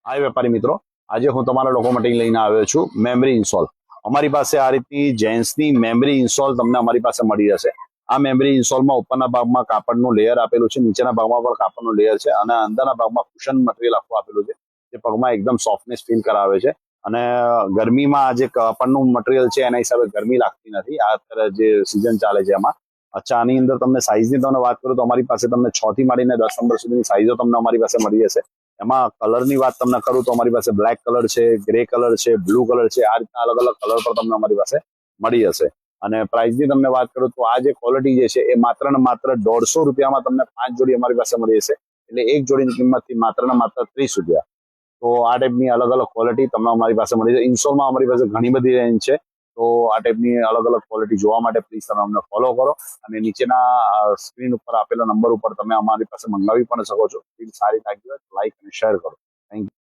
હાય વેપારી મિત્રો, આજે હું તમારા લોકો માટે લઈને આવ્યો છું મેમરી ઇન્સોલ. અમારી પાસે આ રીતની જેન્ટ્સની મેમરી ઇન્સોલ તમને અમારી પાસે મળી જશે. આ મેમરી ઇન્સોલમાં ઉપરના ભાગમાં કાપડનું લેયર આપેલું છે, નીચેના ભાગમાં પણ કાપડનું લેયર છે અને અંદરના ભાગમાં કુશન મટીરિયલ આખું આપેલું છે, જે પગમાં એકદમ સોફ્ટનેસ ફીલ કરાવે છે. અને ગરમીમાં આ જે કાપડનું મટીરિયલ છે એના હિસાબે ગરમી લાગતી નથી. આ અત્યારે જે સિઝન ચાલે છે એમાં. અચ્છા, આની અંદર તમને સાઇઝની તમને વાત કરું તો અમારી પાસે તમને 6 થી માંડીને 10 નંબર સુધીની સાઇઝો તમને અમારી પાસે મળી જશે. એમાં કલરની વાત તમને કરું તો અમારી પાસે બ્લેક કલર છે, ગ્રે કલર છે, બ્લુ કલર છે. આ રીતના અલગ અલગ કલર પર તમને અમારી પાસે મળી જશે. અને પ્રાઇસની તમને વાત કરું તો આ જે ક્વોલિટી જે છે એ માત્ર ને માત્ર 150 રૂપિયામાં તમને 5 જોડી અમારી પાસે મળી જશે. એટલે એક જોડીની કિંમતથી માત્ર ને માત્ર 30 રૂપિયા. તો આ ટાઈપની અલગ અલગ ક્વોલિટી તમને અમારી પાસે મળી જાય. ઇન્સોલમાં અમારી પાસે ઘણી બધી રેન્જ છે. તો આ ટાઈપની અલગ અલગ ક્વોલિટી જોવા માટે પ્લીઝ તમે અમને ફોલો કરો અને નીચેના સ્ક્રીન ઉપર આપેલા નંબર ઉપર તમે અમારી પાસે મંગાવી પણ શકો છો. સારી લાગી હોય તો લાઈક અને શેર કરો. Thank you.